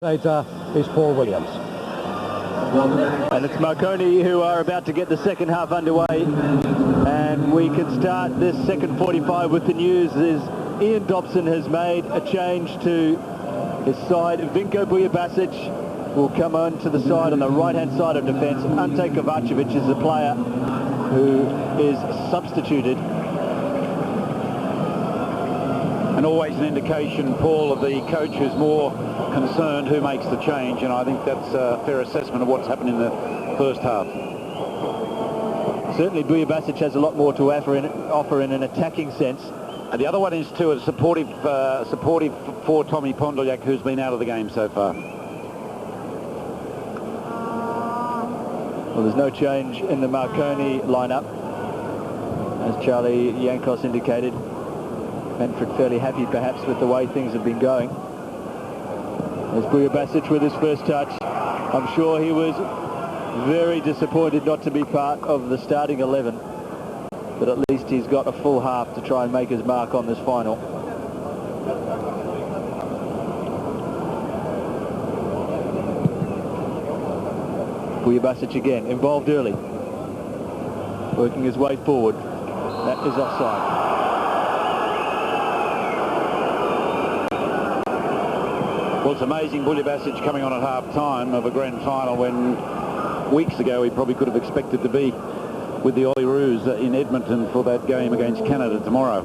Later is Paul Williams. And it's Marconi who are about to get the second half underway, and we can start this second 45 with the news is Ian Dobson has made a change to his side. Vinko Bujabasic will come on to the side on the right-hand side of defence. Ante Kovacevic is the player who is substituted. And always an indication, Paul, of the coach who's more concerned who makes the change, and I think that's a fair assessment of what's happened in the first half. Certainly Bujabasic has a lot more to offer in an attacking sense. And the other one is too a supportive for Tommy Pondoljak, who's been out of the game so far. Well, there's no change in the Marconi lineup, as Charlie Yankos indicated. Manfred fairly happy perhaps with the way things have been going. There's Bujabasic with his first touch. I'm sure he was very disappointed not to be part of the starting 11, but at least he's got a full half to try and make his mark on this final. Bujabasic again, involved early, working his way forward. That is offside. Well, it's amazing Bujabasic coming on at half-time of a grand final when weeks ago he probably could have expected to be with the Oiroos in Edmonton for that game against Canada tomorrow.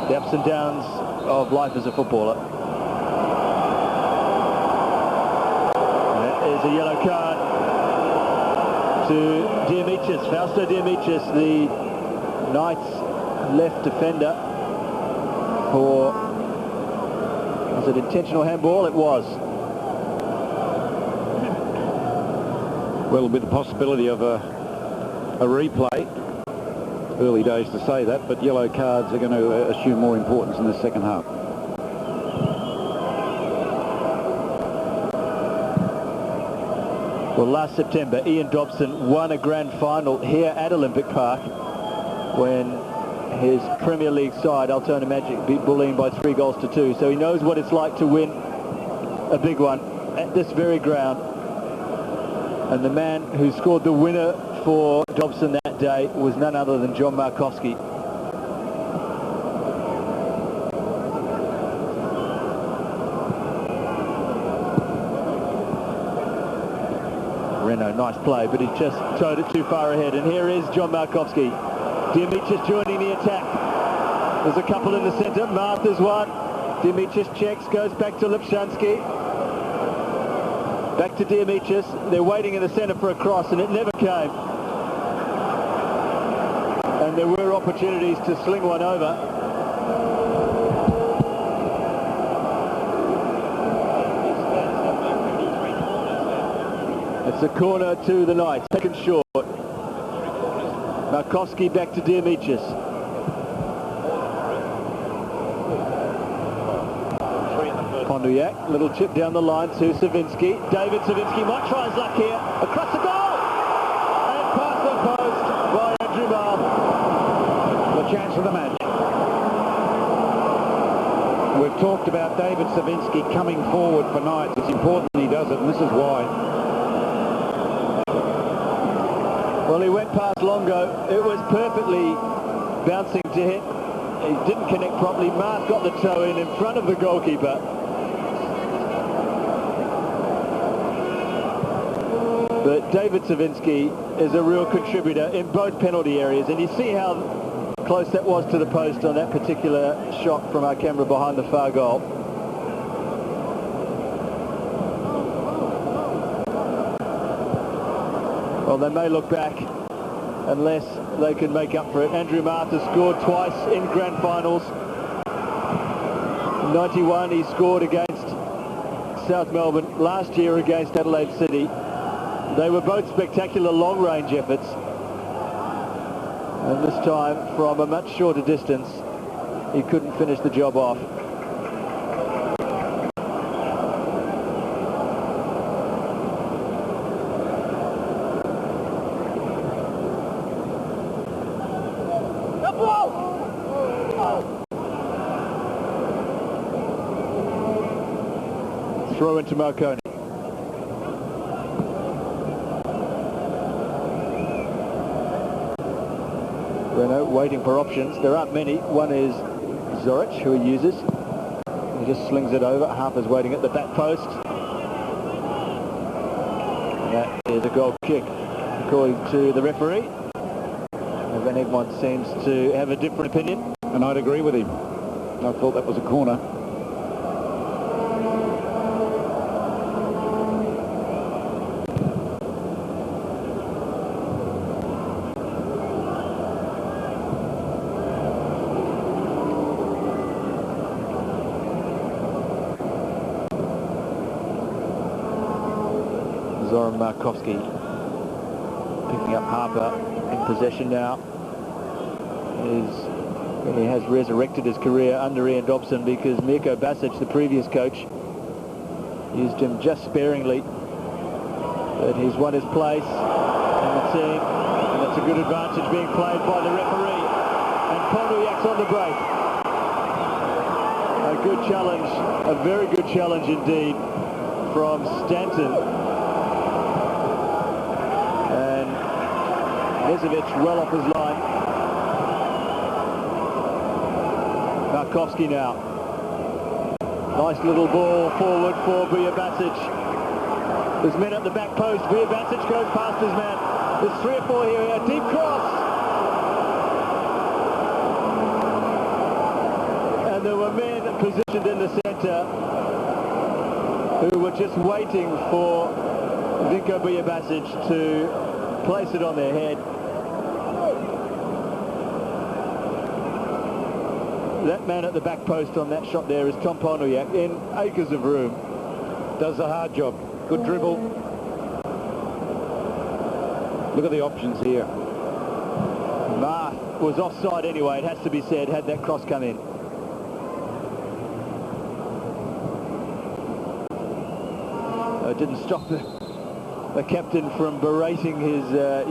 The ups and downs of life as a footballer. And that is a yellow card to Diamichis, Fausto Diamichis, the Knights left defender for... Was it intentional handball? It was. Well, with the possibility of a replay. Early days to say that, but yellow cards are going to assume more importance in the second half. Well, last September, Ian Dobson won a grand final here at Olympic Park when his Premier League side, Altona Magic, beat Bulleen by 3-2. So he knows what it's like to win a big one at this very ground. And the man who scored the winner for Dobson that day was none other than John Markowski. Reno, nice play, but he just towed it too far ahead. And here is John Markowski. Diamichis joining the attack. There's a couple in the centre. Martha's one. Diamichis checks, goes back to Lipshansky. Back to Diamichis. They're waiting in the centre for a cross, and it never came. And there were opportunities to sling one over. It's a corner to the Knights. Taken short. Markowski back to Diamichis. Pondoljak, little chip down the line to Savinsky. David Savinsky might try his luck here. Across the goal! And past the post by Andrew Marr. The chance of the match. We've talked about David Savinsky coming forward for Knights. It's important he does it, and this is why. Well, he went past Longo. It was perfectly bouncing to hit. He didn't connect properly. Mark got the toe in front of the goalkeeper. But David Savinsky is a real contributor in both penalty areas. And you see how close that was to the post on that particular shot from our camera behind the far goal. Well, they may look back unless they can make up for it. Andrew Martha scored twice in grand finals. In 91 he scored against South Melbourne, last year against Adelaide City. They were both spectacular long-range efforts, and this time from a much shorter distance he couldn't finish the job off. throw into Marconi. Renault waiting for options. There aren't many. One is Zoric, who he uses. He just slings it over. Harper's waiting at the back post. And that is a goal kick, according to the referee. Van Egmond seems to have a different opinion. And I'd agree with him. I thought that was a corner. Zoran Markovsky picking up Harper in possession now. He has resurrected his career under Ian Dobson, because Mirko Basic, the previous coach, used him just sparingly. But he's won his place in the team, and it's a good advantage being played by the referee. And Ponuyak's on the break. A good challenge, a very good challenge indeed from Stanton. And Vezovic well off his line. Markovsky now. Nice little ball forward for Basic. There's men at the back post. Basic goes past his man. There's 3 or 4 here. A deep cross. And there were men positioned in the centre who were just waiting for Vinko Basic to place it on their head. That man at the back post on that shot there is Tom Ponuyak, in acres of room. Does a hard job. Good dribble. Look at the options here. Ma was offside anyway, it has to be said, had that cross come in. It didn't stop the captain from berating his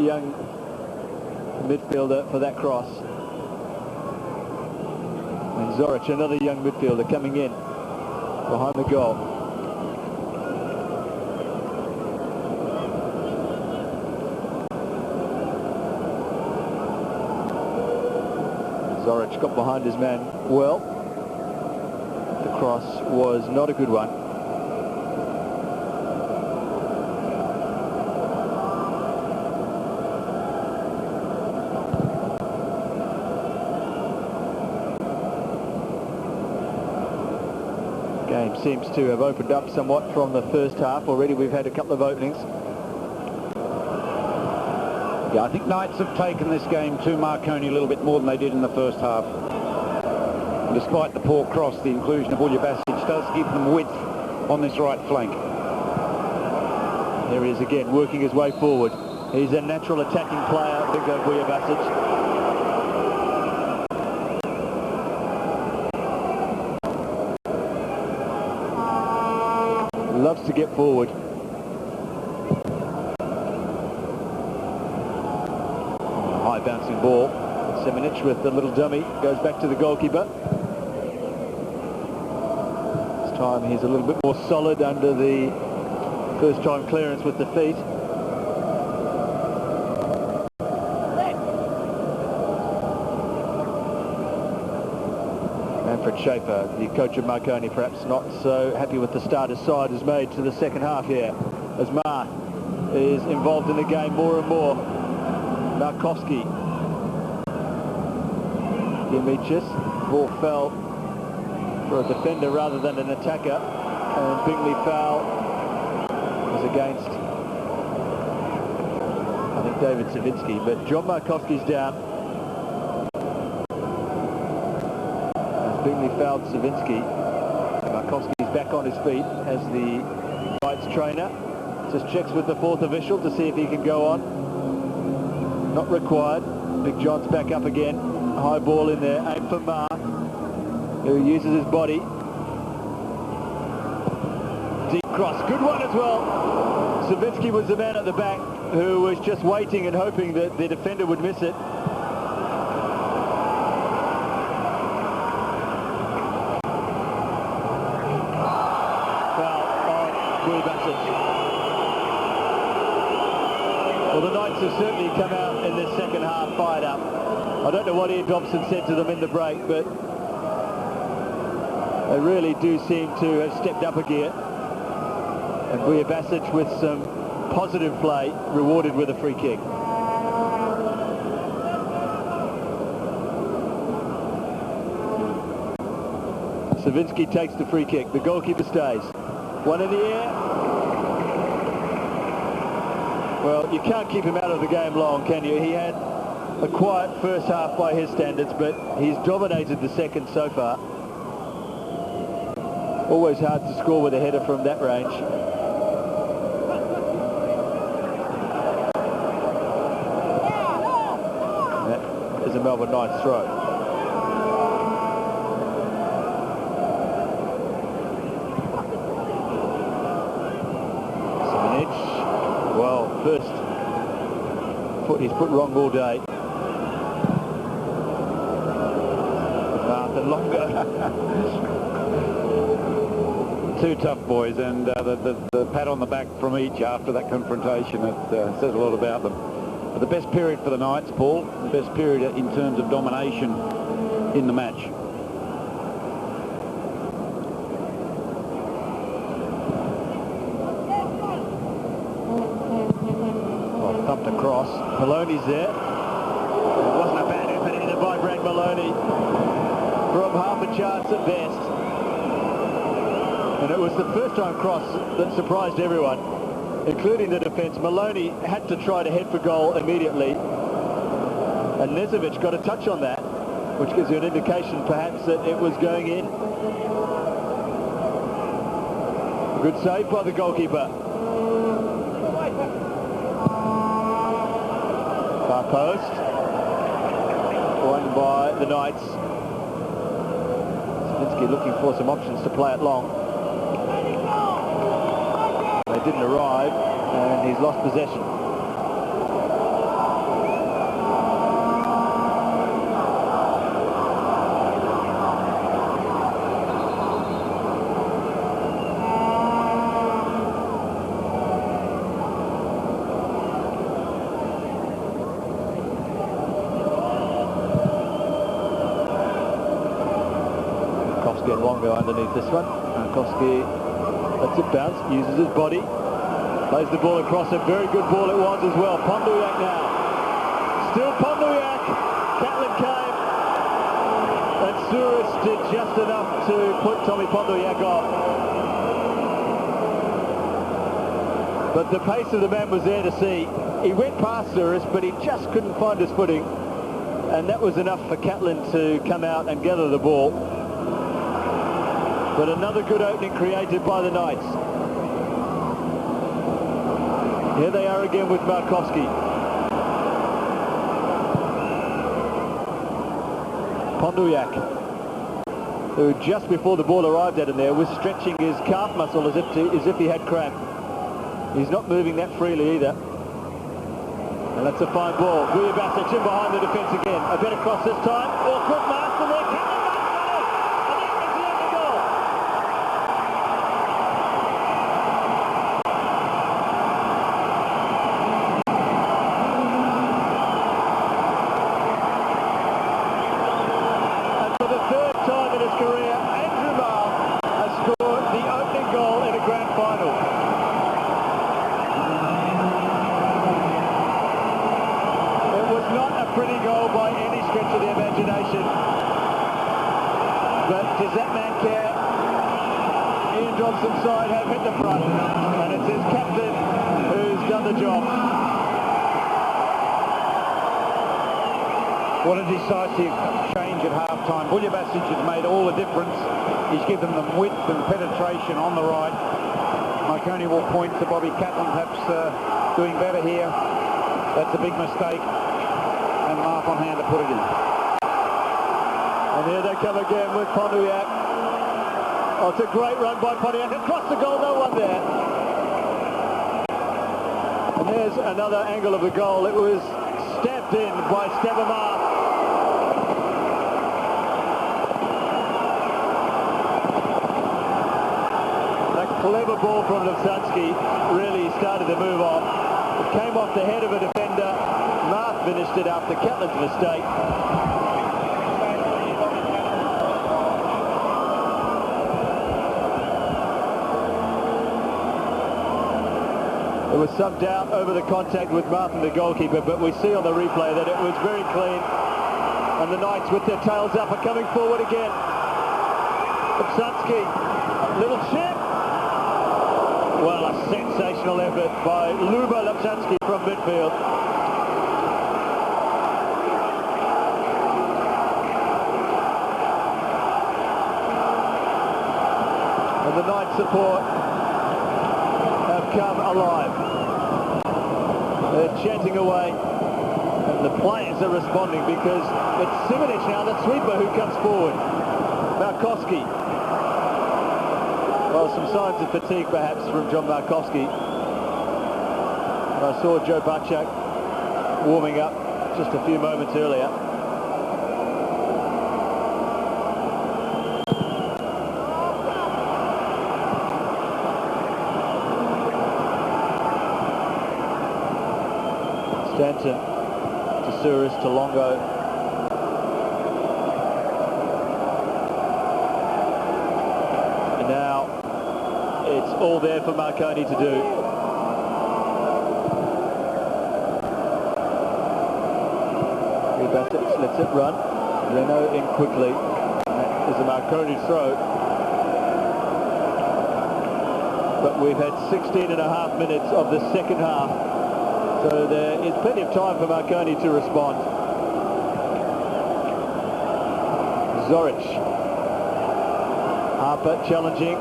young midfielder for that cross. And Zoric, another young midfielder, coming in behind the goal. Zoric got behind his man well. The cross was not a good one. Game seems to have opened up somewhat from the first half. Already we've had a couple of openings. Yeah, I think Knights have taken this game to Marconi a little bit more than they did in the first half. And despite the poor cross, the inclusion of Basic does give them width on this right flank. There he is again, working his way forward. He's a natural attacking player, Vinko Basic. Loves to get forward. High bouncing ball. Semenic with the little dummy goes back to the goalkeeper. This time he's a little bit more solid under the first time clearance with the feet. Manfred Schaefer, the coach of Marconi, perhaps not so happy with the start his side has made to the second half here, as Ma is involved in the game more and more. Markovsky. Dimitrius. Ball fell for a defender rather than an attacker, and Bingley foul was against, I think, David Savinsky, but John Markovsky's down. Bingley fouled Savinsky. Markovsky's back on his feet as the Knights trainer. Just checks with the fourth official to see if he can go on. Not required. Big John's back up again. High ball in there. Aim for Ma, who uses his body. Deep cross. Good one as well. Savinsky was the man at the back who was just waiting and hoping that the defender would miss it. have certainly come out in this second half fired up. I don't know what Ian Dobson said to them in the break, but they really do seem to have stepped up a gear. And Vujicic with some positive play, rewarded with a free kick. Savinsky takes the free kick. The goalkeeper stays. One in the air. Well, you can't keep him out of the game long, can you? He had a quiet first half by his standards, but he's dominated the second so far. Always hard to score with a header from that range. That is a Melbourne Knights throw. Well, first foot he's put wrong all day. Martha longer. Two tough boys, and the pat on the back from each after that confrontation, it says a lot about them. But the best period for the Knights, Paul, the best period in terms of domination in the match. Thumped across. Maloney's there. It wasn't a bad effort either by Brad Maloney from half a chance at best. And it was the first time cross that surprised everyone, including the defence. Maloney had to try to head for goal immediately. And Nezovic got a touch on that, which gives you an indication perhaps that it was going in. Good save by the goalkeeper. Far post, won by the Knights. Savinsky looking for some options to play it long. They didn't arrive, and he's lost possession. And Wongo underneath this one. Marconi lets it bounce, uses his body, plays the ball across. A very good ball it was as well. Ponduyak now. Still Ponduyak. Catlin came, and Souris did just enough to put Tommy Ponduyak off. But the pace of the man was there to see. He went past Souris, but he just couldn't find his footing, and that was enough for Catlin to come out and gather the ball. But another good opening created by the Knights. Here they are again with Marconi. Ponduyak, who just before the ball arrived at him there was stretching his calf muscle as if he had cramp. He's not moving that freely either. And that's a fine ball. Vujicic in behind the defence again. A better cross this time. Awkward master there. Does that man care? Ian Dobson's side have hit the front, and it's his captain who's done the job. What a decisive change at half-time. Vujicic has made all the difference. He's given them width and penetration on the right. Marconi will point to Bobby Catlin perhaps doing better here. That's a big mistake, and an half on hand to put it in. And here they come again with Ponduyak. Oh, it's a great run by Ponduyak. Across the goal, no one there. And there's another angle of the goal. It was stabbed in by Stavamar. A clever ball from Levsansky really started to move off. It came off the head of a defender. Marth finished it after Catlin's mistake. There was some doubt over the contact with Martin, the goalkeeper, but we see on the replay that it was very clean. And the Knights, with their tails up, are coming forward again. Lipsansky, little chip. Well, a sensational effort by Luba Lipsansky from midfield. And the Knights support have come alive. They're chanting away, and the players are responding because it's Simonic now, the sweeper, who comes forward. Markowski. Well, some signs of fatigue perhaps from John Markowski. I saw Joe Butchak warming up just a few moments earlier. Stanton to Suris to Longo. And now it's all there for Marconi to do. Bassett lets it run. Renault in quickly. That is a Marconi throw. But we've had 16.5 minutes of the second half. So there is plenty of time for Marconi to respond. Zoric. Harper challenging.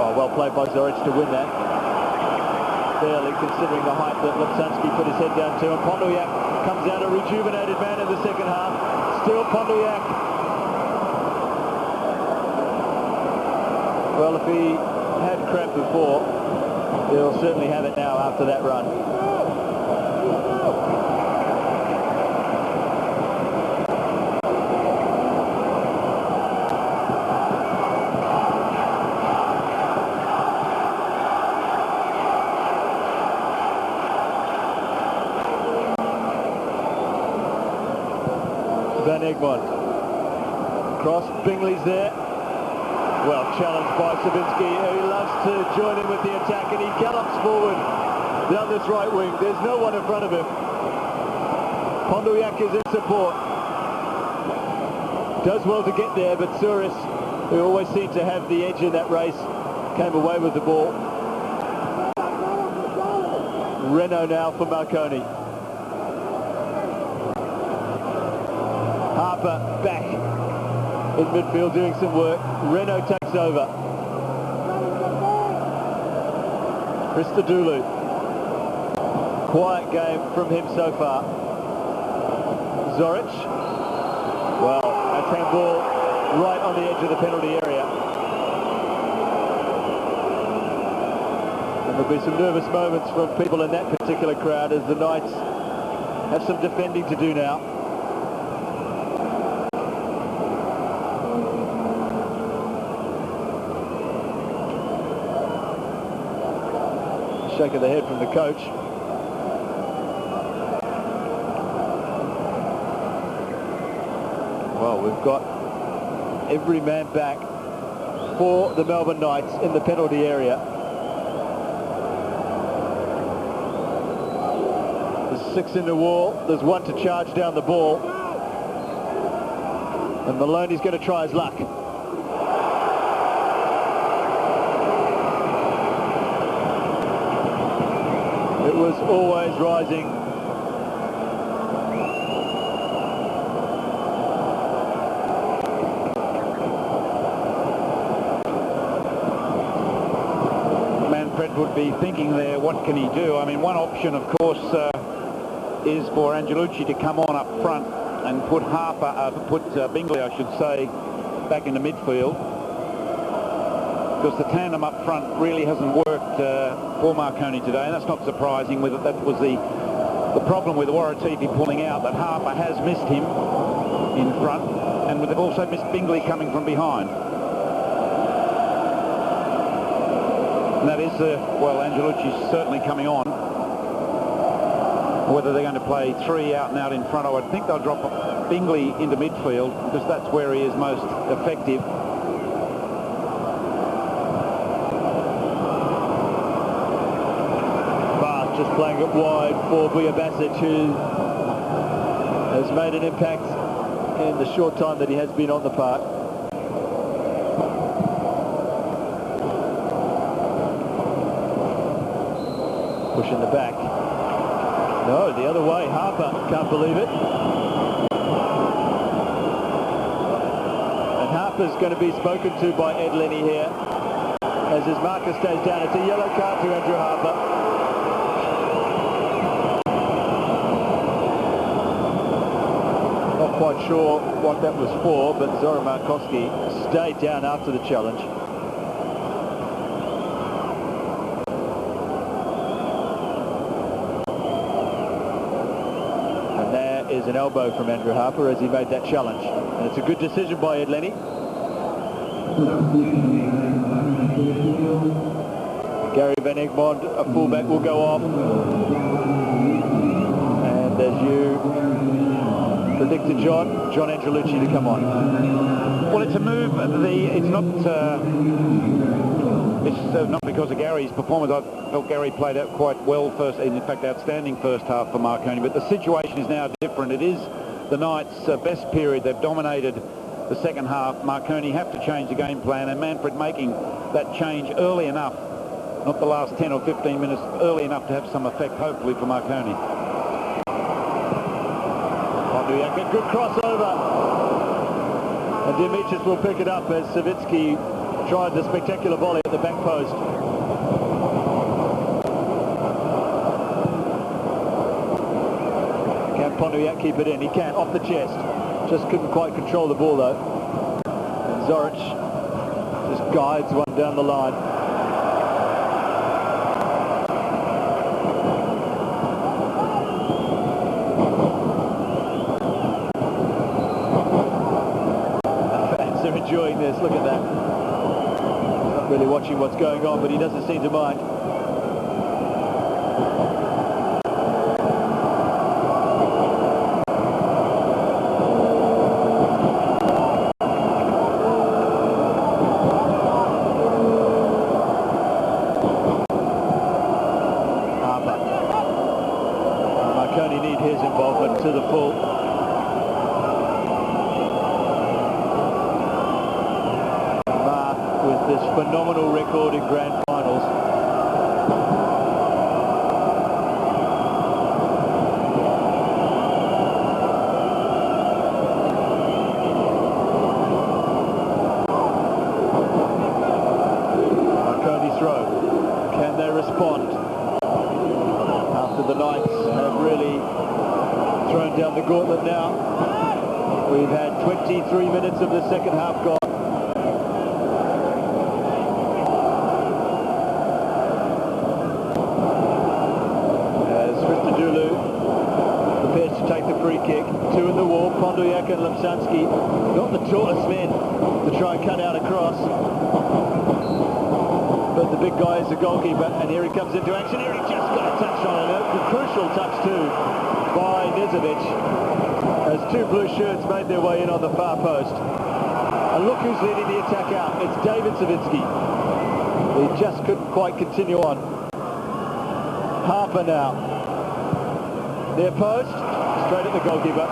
Oh, well played by Zoric to win that. Barely considering the height that Lipsansky put his head down to. And Pondoyak comes out a rejuvenated man in the second half. Still Pondoyak. Well, if he had cramp before, he'll certainly have it now after that run. Van Egmond. Cross, Bingley's there. Well challenged by Savinsky, who loves to join in with the attack, and he gallops forward down this right wing. There's no one in front of him. Pondoyak is in support. Does well to get there, but Suris, who always seemed to have the edge in that race, came away with the ball. Renault now for Marconi. Harper back in midfield doing some work. Renault takes over. Christodoulou. Quiet game from him so far. Zoric. Well, a handball right on the edge of the penalty area. And there'll be some nervous moments from people in that particular crowd as the Knights have some defending to do now. Shake of the head from the coach. Well, we've got every man back for the Melbourne Knights in the penalty area. There's 6 in the wall. There's 1 to charge down the ball. And Maloney's going to try his luck. It was always rising. Manfred would be thinking there, what can he do? I mean, one option, of course, is for Angelucci to come on up front and put Bingley, I should say, back into midfield. Because the tandem up front really hasn't worked for Marconi today, and that's not surprising. With it, that was the problem with Waratifi pulling out, that Harper has missed him in front, and they've also missed Bingley coming from behind. And that is, well, Angelucci's certainly coming on. Whether they're going to play three out and out in front, I would think they'll drop Bingley into midfield because that's where he is most effective. Bath just playing it wide for Bujabasic, who has made an impact in the short time that he has been on the park. Push in the back. No, the other way. Harper can't believe it. And Harper's going to be spoken to by Ed Lenny here. As his marker stays down. It's a yellow card to Andrew Harper. Not quite sure what that was for, but Zoran Markowski stayed down after the challenge. Is an elbow from Andrew Harper as he made that challenge. And it's a good decision by Ed Lenny. Gary Van Egmond, a fullback, will go off. And as you predicted, John Angelucci to come on. Well, it's a move. It's not because of Gary's performance. I felt Gary played out quite well first, in fact outstanding first half for Marconi, but the situation is now different. It is the Knights' best period. They've dominated the second half. Marconi have to change the game plan, and Manfred making that change early enough, not the last 10 or 15 minutes, early enough to have some effect hopefully for Marconi. Good crossover. And Dimitris will pick it up as Savitsky tried the spectacular volley at the back post. Can Pontiac keep it in? He can, off the chest. Just couldn't quite control the ball though. And Zoric just guides one down the line. Fans are enjoying this, look at that. Not really watching what's going on, but he doesn't seem to mind. To the full. Mark with this phenomenal record in grand finals. Marconi throw. Can they respond? After the Knights have really thrown down the gauntlet now. We've had 23 minutes of the second half gone. As Christodoulou prepares to take the free kick. Two in the wall, Pontiac and Lemsansky. Not the tallest men to try and cut out across. But the big guy is the goalkeeper, and here he comes into action. Here he just got a touch on it. A crucial touch too by Nizovic as two blue shirts made their way in on the far post. And look who's leading the attack out. It's David Savitsky. He just couldn't quite continue on. Harper now. Near post, straight at the goalkeeper.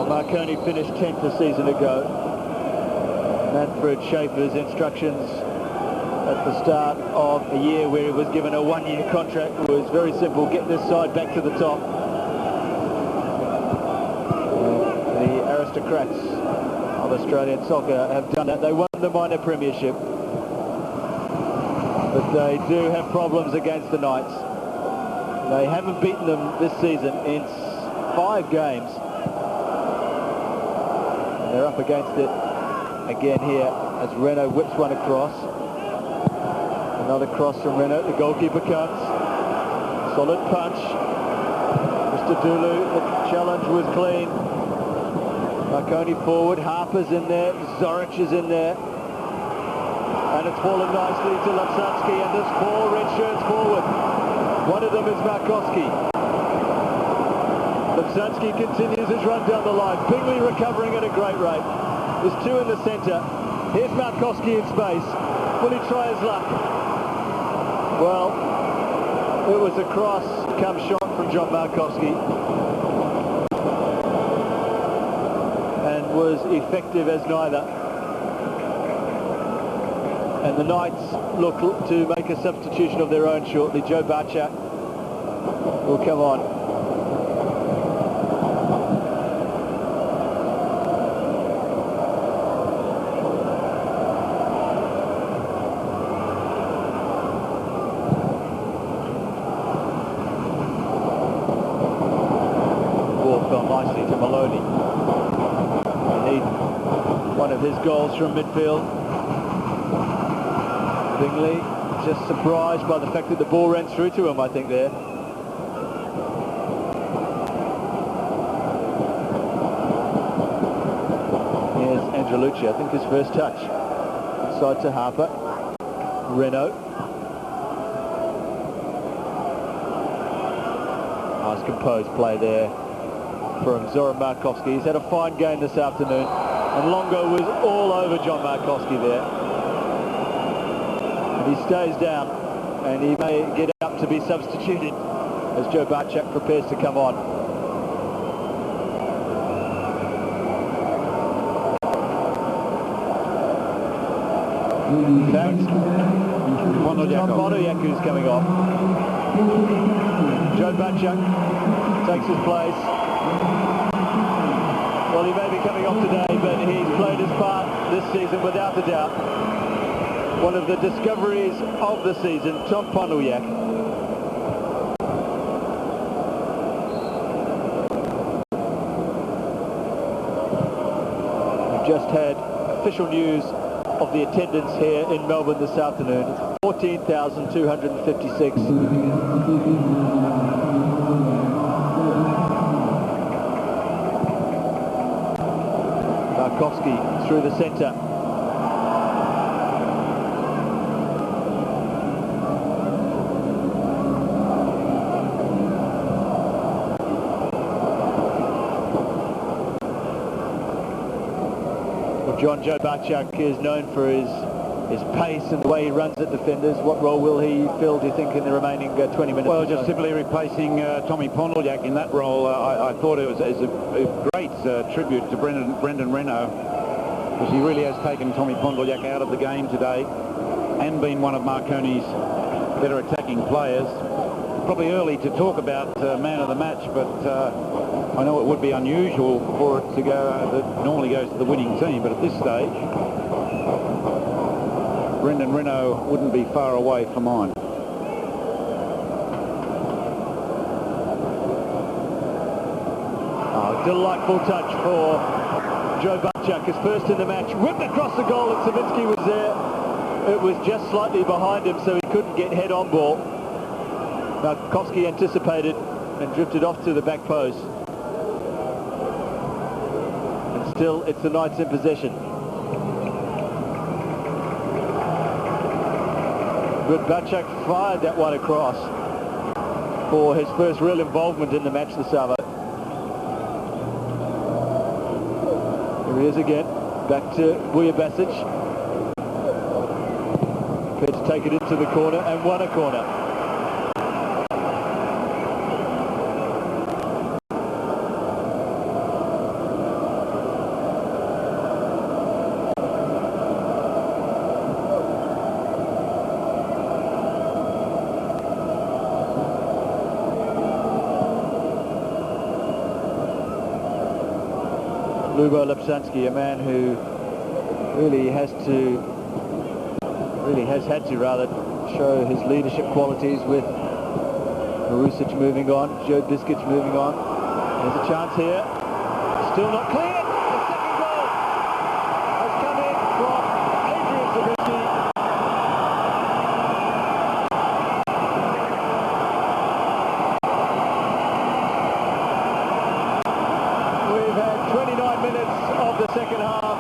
Marconi finished 10th a season ago. Manfred Schaefer's instructions at the start of a year where he was given a one-year contract was very simple: get this side back to the top. The aristocrats of Australian soccer have done that. They won the minor premiership. But they do have problems against the Knights. They haven't beaten them this season in 5 games. And they're up against it again here as Renault whips one across. Another cross from Renault. The goalkeeper comes. Solid punch. Mr. Dulu, the challenge was clean. Marconi forward. Harper's in there. Zorich is in there. And it's fallen nicely to Lapsansky, and there's 4 red shirts forward. One of them is Markowski. Lapsansky continues his run down the line. Bingley recovering at a great rate. There's 2 in the centre. Here's Markowski in space. Will he try his luck? Well, it was a cross come shot from John Markowski. And was effective as neither. And the Knights look to make a substitution of their own shortly. Joe Barchak will come on. Ball fell nicely to Maloney. We need one of his goals from midfield. Bingley just surprised by the fact that the ball ran through to him, I think, there. Here's Angelucci, I think his first touch. Inside to Harper. Renault. Nice composed play there from Zoran Markowski. He's had a fine game this afternoon, and Longo was all over John Markowski there. He stays down, and he may get up to be substituted as Joe Barchak prepares to come on. In fact, Monoyaku's coming off. Joe Barchak takes his place. Well, he may be coming off today, but he's played his part this season without a doubt. One of the discoveries of the season, Tom Ponelyak. We've just had official news of the attendance here in Melbourne this afternoon. It's 14,256. Markowski through the centre. Joe Barchak is known for his pace and the way he runs at defenders. What role will he fill, do you think, in the remaining 20 minutes? Well, just simply replacing Tommy Ponelyak in that role. I thought it was a great tribute to Brendan Renault, because he really has taken Tommy Ponelyak out of the game today and been one of Marconi's better attacking players. Probably early to talk about man of the match, but I know it would be unusual for it to go, that normally goes to the winning team, but at this stage, Brendan Renault wouldn't be far away from mine. Oh, delightful touch for Joe Barchak, his first in the match. Whipped across the goal, and Savinsky was there. It was just slightly behind him, so he couldn't get head on ball. Markowski anticipated and drifted off to the back post. And still, it's the Knights in possession. But Barchak fired that one across for his first real involvement in the match this Savo. Here he is again, back to Vujabasic. Prepared to take it into the corner, and won a corner. Lubo Lapsansky, a man who really has had to show his leadership qualities with Marusic moving on, Joe Biscuit's moving on. There's a chance here. Still not cleared. The second goal has come in from Adrian Savinsky. We've had 29 minutes of the second half.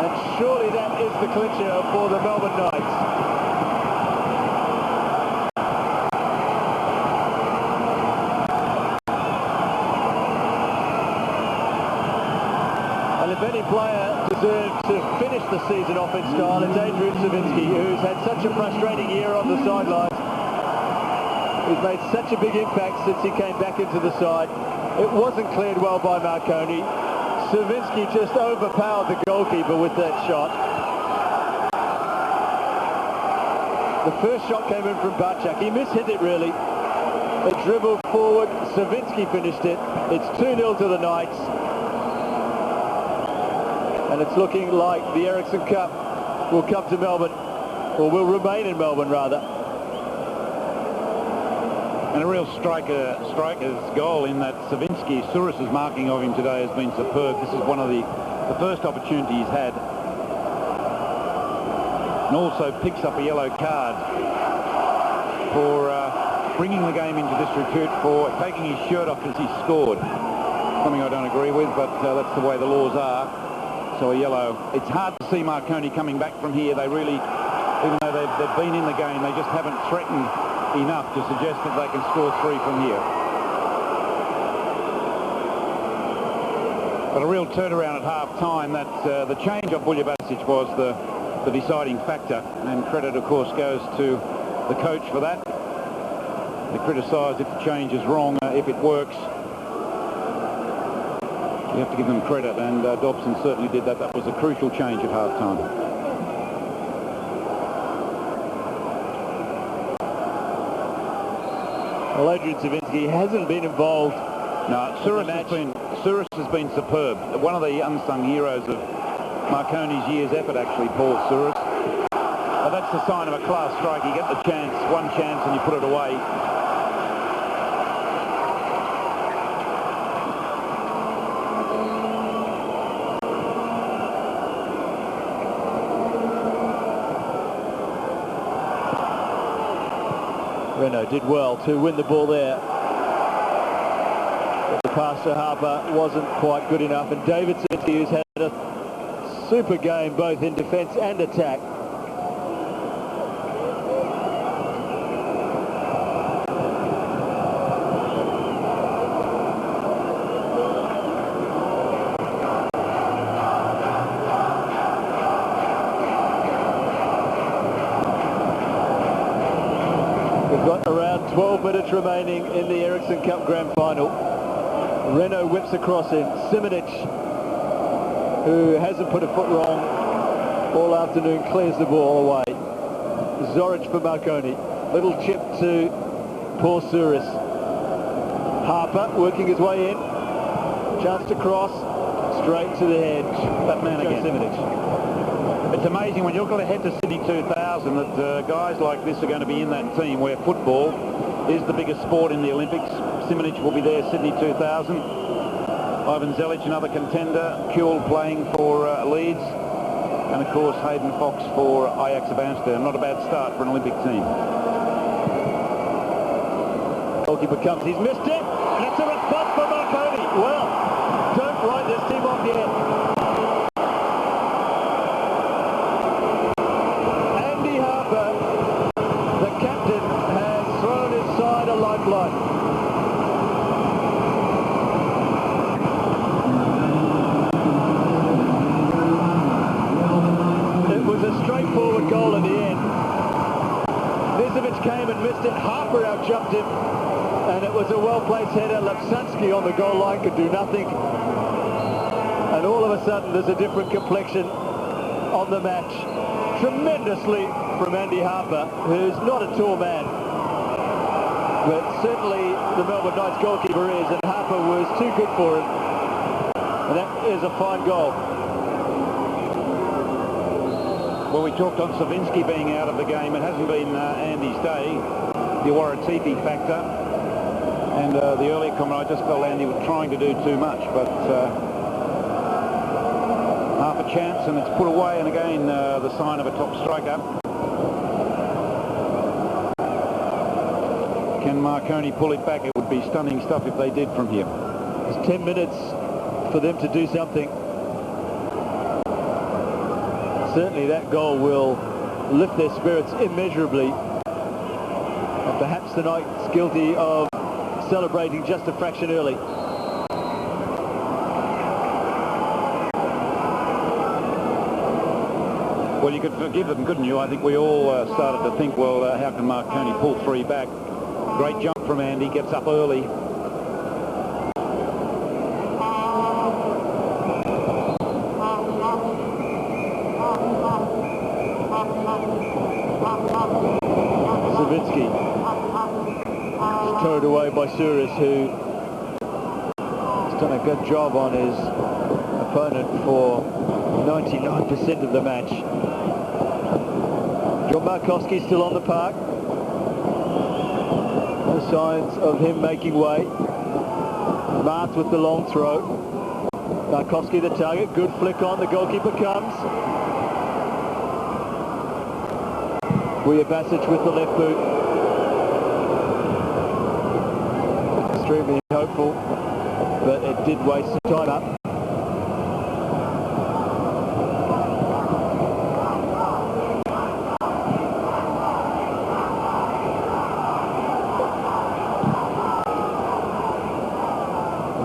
And surely that is the clincher for the Melbourne Knights. And if any player deserves to finish the season off in style, it's Adrian Savinsky, who's had such a frustrating year on the sidelines. He's made such a big impact since he came back into the side. It wasn't cleared well by Marconi. Savinsky just overpowered the goalkeeper with that shot. The first shot came in from Barchak. He mishit it really. It dribbled forward. Savinsky finished it. It's 2-0 to the Knights. And it's looking like the Ericsson Cup will come to Melbourne, or will remain in Melbourne rather. And a real striker's goal in that Savinsky, Souris's marking of him today has been superb. This is one of the first opportunity he's had. And also picks up a yellow card for bringing the game into disrepute, for taking his shirt off as he scored. Something I don't agree with, but that's the way the laws are. So a yellow. It's hard to see Marconi coming back from here. They really, even though they've been in the game, they just haven't threatened enough to suggest that they can score 3 from here. But a real turnaround at half-time. That the change of Buljabasic was the deciding factor, and credit, of course, goes to the coach for that. They criticise if the change is wrong. If it works, you have to give them credit, and Dobson certainly did that. That was a crucial change at half-time. Well, Adrian Savinsky hasn't been involved. No, Souris has been superb. One of the unsung heroes of Marconi's year's effort, actually, Paul Souris. But that's the sign of a class strike. You get the chance, one chance, and you put it away. Renault did well to win the ball there. But the pass to Harper wasn't quite good enough, and David Savinsky, who's had a super game both in defence and attack. Around 12 minutes remaining in the Ericsson Cup Grand Final. Renault whips across him. Simonic, who hasn't put a foot wrong all afternoon, clears the ball away. Zoric for Marconi. Little chip to Paul Souris. Harper working his way in. Chance to cross. Straight to the hedge. That man again. Simonic. It's amazing when you look ahead to Sydney 2000 that guys like this are going to be in that team where football is the biggest sport in the Olympics. Simonic will be there Sydney 2000. Ivan Zelic, another contender. Kuhl playing for Leeds. And of course Hayden Fox for Ajax of Amsterdam. Not a bad start for an Olympic team. Goalkeeper comes, he's missed it. And it's a response for Marconi. Well, don't write this team off yet. Lifeline. It was a straightforward goal in the end. Nizovic came and missed it. Harper out-jumped him, and it was a well-placed header. Lapsansky on the goal line could do nothing, and all of a sudden there's a different complexion on the match. Tremendously from Andy Harper, who's not a tall man, but certainly the Melbourne Knights goalkeeper is, and Harper was too good for him. And that is a fine goal. Well, we talked on Savinsky being out of the game. It hasn't been Andy's day. The Waratipi factor. And the earlier comment, I just felt Andy was trying to do too much, but half a chance and it's put away, and again the sign of a top striker. Can Marconi pull it back? It would be stunning stuff if they did from here. It's 10 minutes for them to do something. Certainly that goal will lift their spirits immeasurably. And perhaps the Knights guilty of celebrating just a fraction early. Well, you could forgive them, couldn't you? I think we all started to think, well, how can Marconi pull three back? Great jump from Andy, gets up early. Savinsky towed away by Suris, who has done a good job on his opponent for 99% of the match. John Markowski still on the park. No signs of him making way. Marked with the long throw. Markowski the target. Good flick on. The goalkeeper comes. Vujicic with the left boot. Extremely hopeful, but it did waste some time up.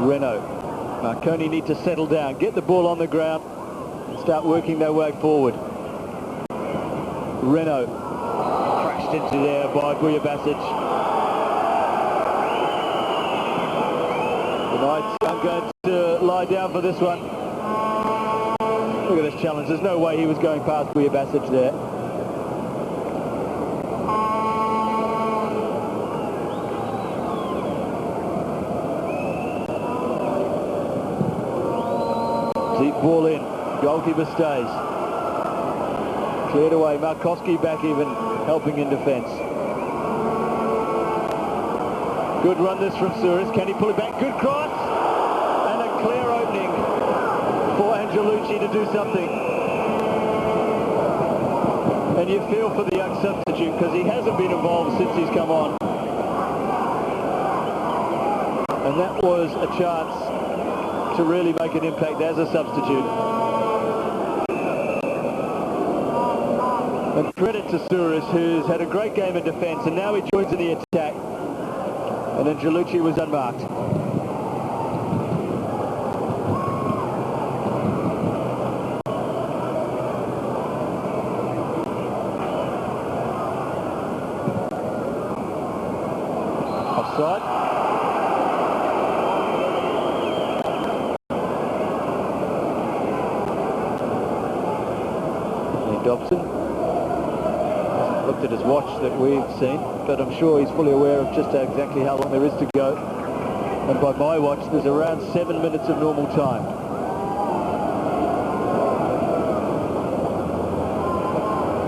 Renault. Marconi need to settle down, get the ball on the ground, and start working their way forward. Renault crashed into there by Vujicic. The Knights aren't going to lie down for this one. Look at this challenge. There's no way he was going past Vujicic there. Deep ball in. Goalkeeper stays. Cleared away. Markowski back even, helping in defence. Good run this from Suris. Can he pull it back? Good cross! And a clear opening for Angelucci to do something. And you feel for the young substitute, because he hasn't been involved since he's come on. And that was a chance to really make an impact as a substitute. And credit to Suris, who's had a great game in defence, and now he joins in the attack. And Angelucci was unmarked. Offside. Dobson hasn't looked at his watch that we've seen, but I'm sure he's fully aware of just exactly how long there is to go. And by my watch, there's around 7 minutes of normal time.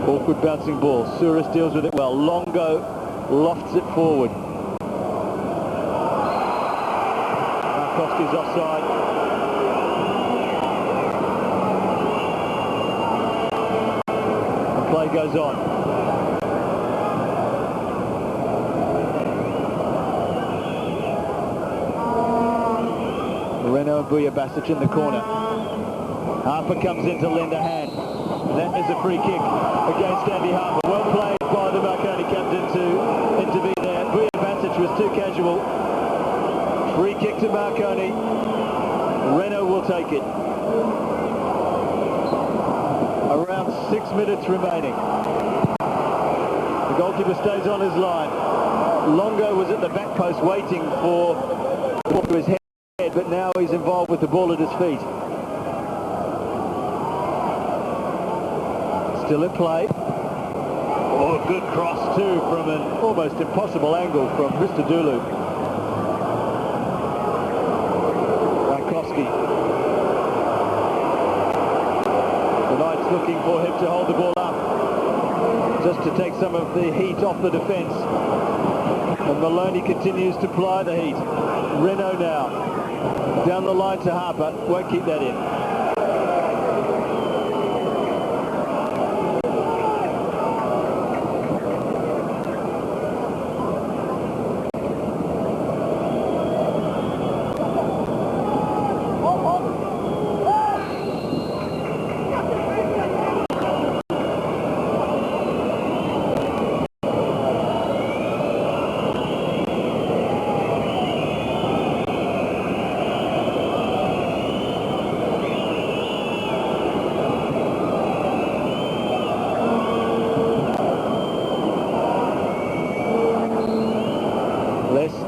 Awkward bouncing ball. Suris deals with it well. Longo lofts it forward. Markowski's offside. Play goes on. Renault and Vujicic in the corner. Harper comes in to lend a hand. That is a free kick against Andy Harper. Well played by the Marconi captain to intervene there. Vujicic was too casual. Free kick to Marconi. Renault will take it. Around 6 minutes remaining. The goalkeeper stays on his line. Longo was at the back post waiting for the ball to his head, but now he's involved with the ball at his feet. Still in play. Oh, a good cross too from an almost impossible angle from Christodoulou. Markowski. The Knights looking for him to hold the ball up, just to take some of the heat off the defence. And Maloney continues to ply the heat. Renault now, down the line to Harper, won't keep that in.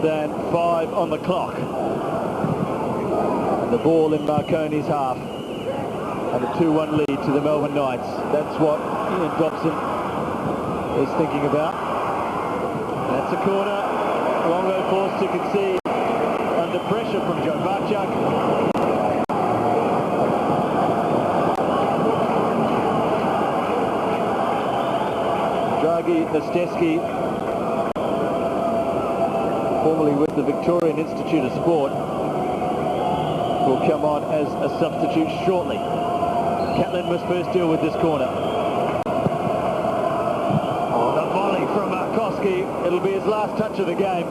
Than 5 on the clock. And the ball in Marconi's half. And a 2-1 lead to the Melbourne Knights. That's what Ian Dobson is thinking about. That's a corner. Longo forced to concede under pressure from Joe Barchuk. Draghi Nastevsky, formerly with the Victorian Institute of Sport, will come on as a substitute shortly. Catlin must first deal with this corner. The volley from Marconi. It'll be his last touch of the game,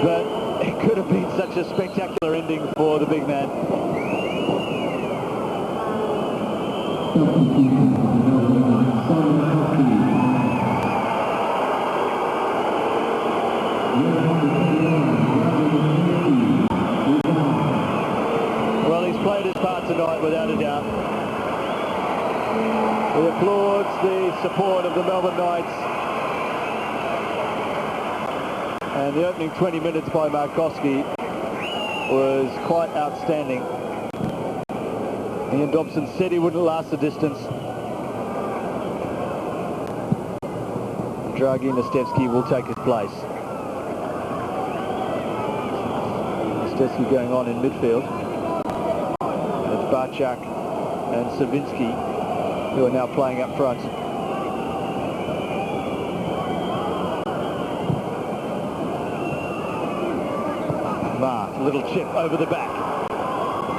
but it could have been such a spectacular ending for the big man. Well, he's played his part tonight without a doubt. He applauds the support of the Melbourne Knights. And the opening 20 minutes by Marconi was quite outstanding. Ian Dobson said he wouldn't last the distance. Draghi Nastevsky will take his place. Nastevsky going on in midfield. It's Barchuk and Savinsky who are now playing up front. Mark, little chip over the back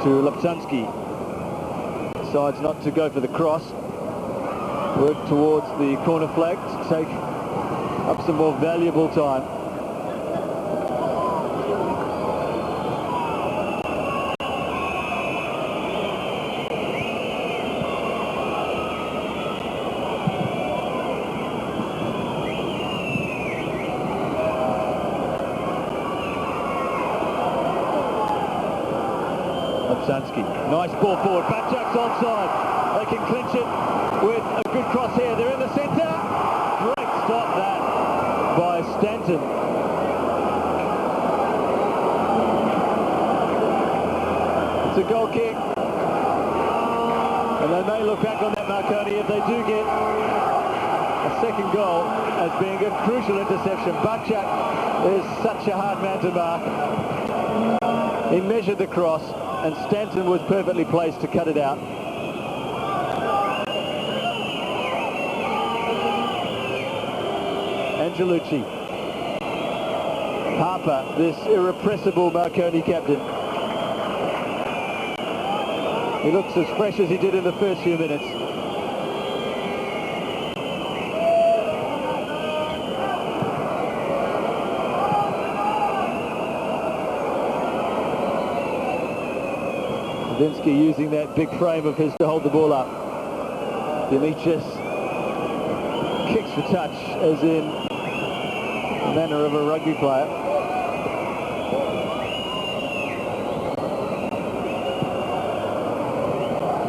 to Luptansky. Decides not to go for the cross. Work towards the corner flag to take up some more valuable time. Nice ball forward. Barchuk's onside. They can clinch it with a good cross here. They're in the centre. Great stop that by Stanton. It's a goal kick. And they may look back on that, Marconi, if they do get a second goal as being a crucial interception. Barchuk is such a hard man to mark. He measured the cross, and Stanton was perfectly placed to cut it out. Angelucci. Harper, this irrepressible Marconi captain. He looks as fresh as he did in the first few minutes. Savinsky using that big frame of his to hold the ball up. Dimitrius kicks for touch, as in the manner of a rugby player.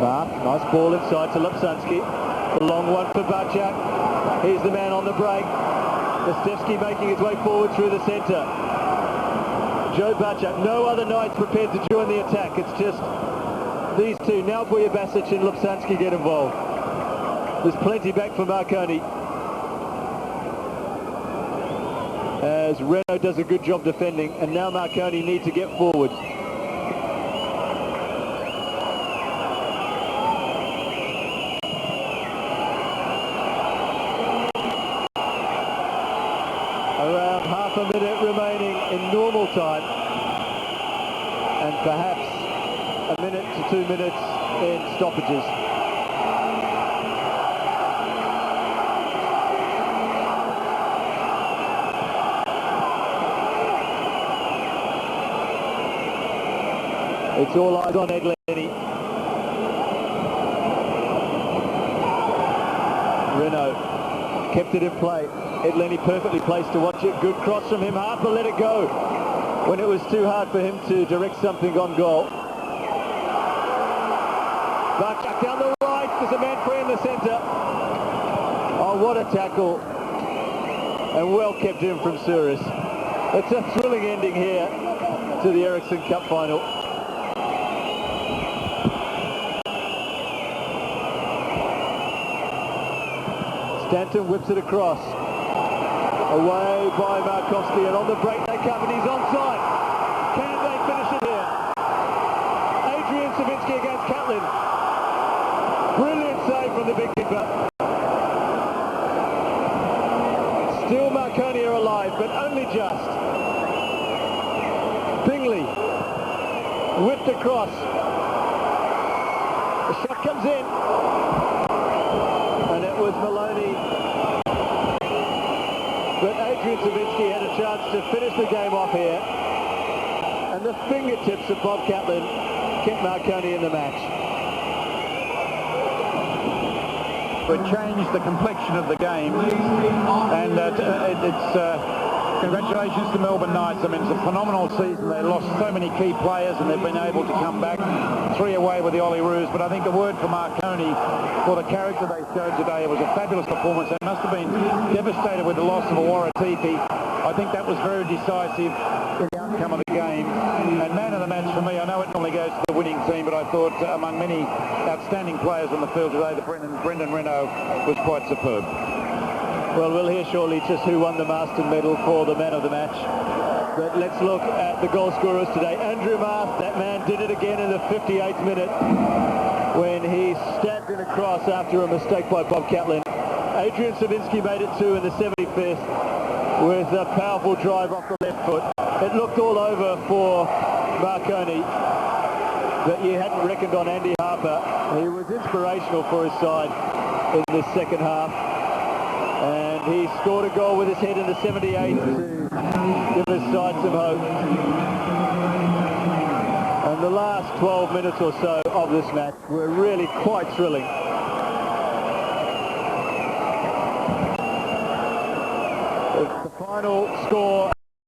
Mark, nice ball inside to Luptansky. The long one for Barchuk. He's the man on the break. Nastevsky making his way forward through the centre. Joe Barchuk, no other Knights prepared to join the attack. It's just these two. Now Bujabasic and Luptansky get involved. There's plenty back for Marconi, as Renault does a good job defending, and now Marconi need to get forward. half a minute remaining in normal time, and perhaps a minute to 2 minutes in stoppages. It's all eyes on Ed Lenny. Renault kept it in play. Ed Lenny perfectly placed to watch it. Good cross from him. Harper let it go when it was too hard for him to direct something on goal. Barchuk down the right. There's a man free in the centre. Oh, what a tackle. And well kept in from Suris. It's a thrilling ending here to the Ericsson Cup final. Stanton whips it across. Away by Marconi, and on the break they come, and he's onside. Can they finish it here? Adrian Savinsky against Catlin. Brilliant save from the big keeper. Still Marconi are alive, but only just. Bingley whipped across. The shot comes in. And it was Maloney. But Adrian Savinsky had a chance to finish the game off here. And the fingertips of Bob Catlin kept Marconi in the match. It changed the complexion of the game, and congratulations to Melbourne Knights. I mean, it's a phenomenal season. They lost so many key players, and they've been able to come back 3 away with the Olyroos. But I think the word for Marconi, for the character they showed today, it was a fabulous performance. They must have been devastated with the loss of Awaratipi. I think that was very decisive in the outcome of the game. And man of the match for me, I know it normally goes to the winning team, but I thought among many outstanding players on the field today, Brendan Renault was quite superb. Well, we'll hear shortly just who won the Marston medal for the man of the match. But let's look at the goal scorers today. Andrew Marth, that man did it again in the 58th minute when he stabbed it across after a mistake by Bob Catlin. Adrian Savinsky made it 2 in the 75th with a powerful drive off the left foot. It looked all over for Marconi, but you hadn't reckoned on Andy Harper. He was inspirational for his side in the second half. And he scored a goal with his head in the 78th to give his side some hope. And the last 12 minutes or so of this match were really quite thrilling. The final score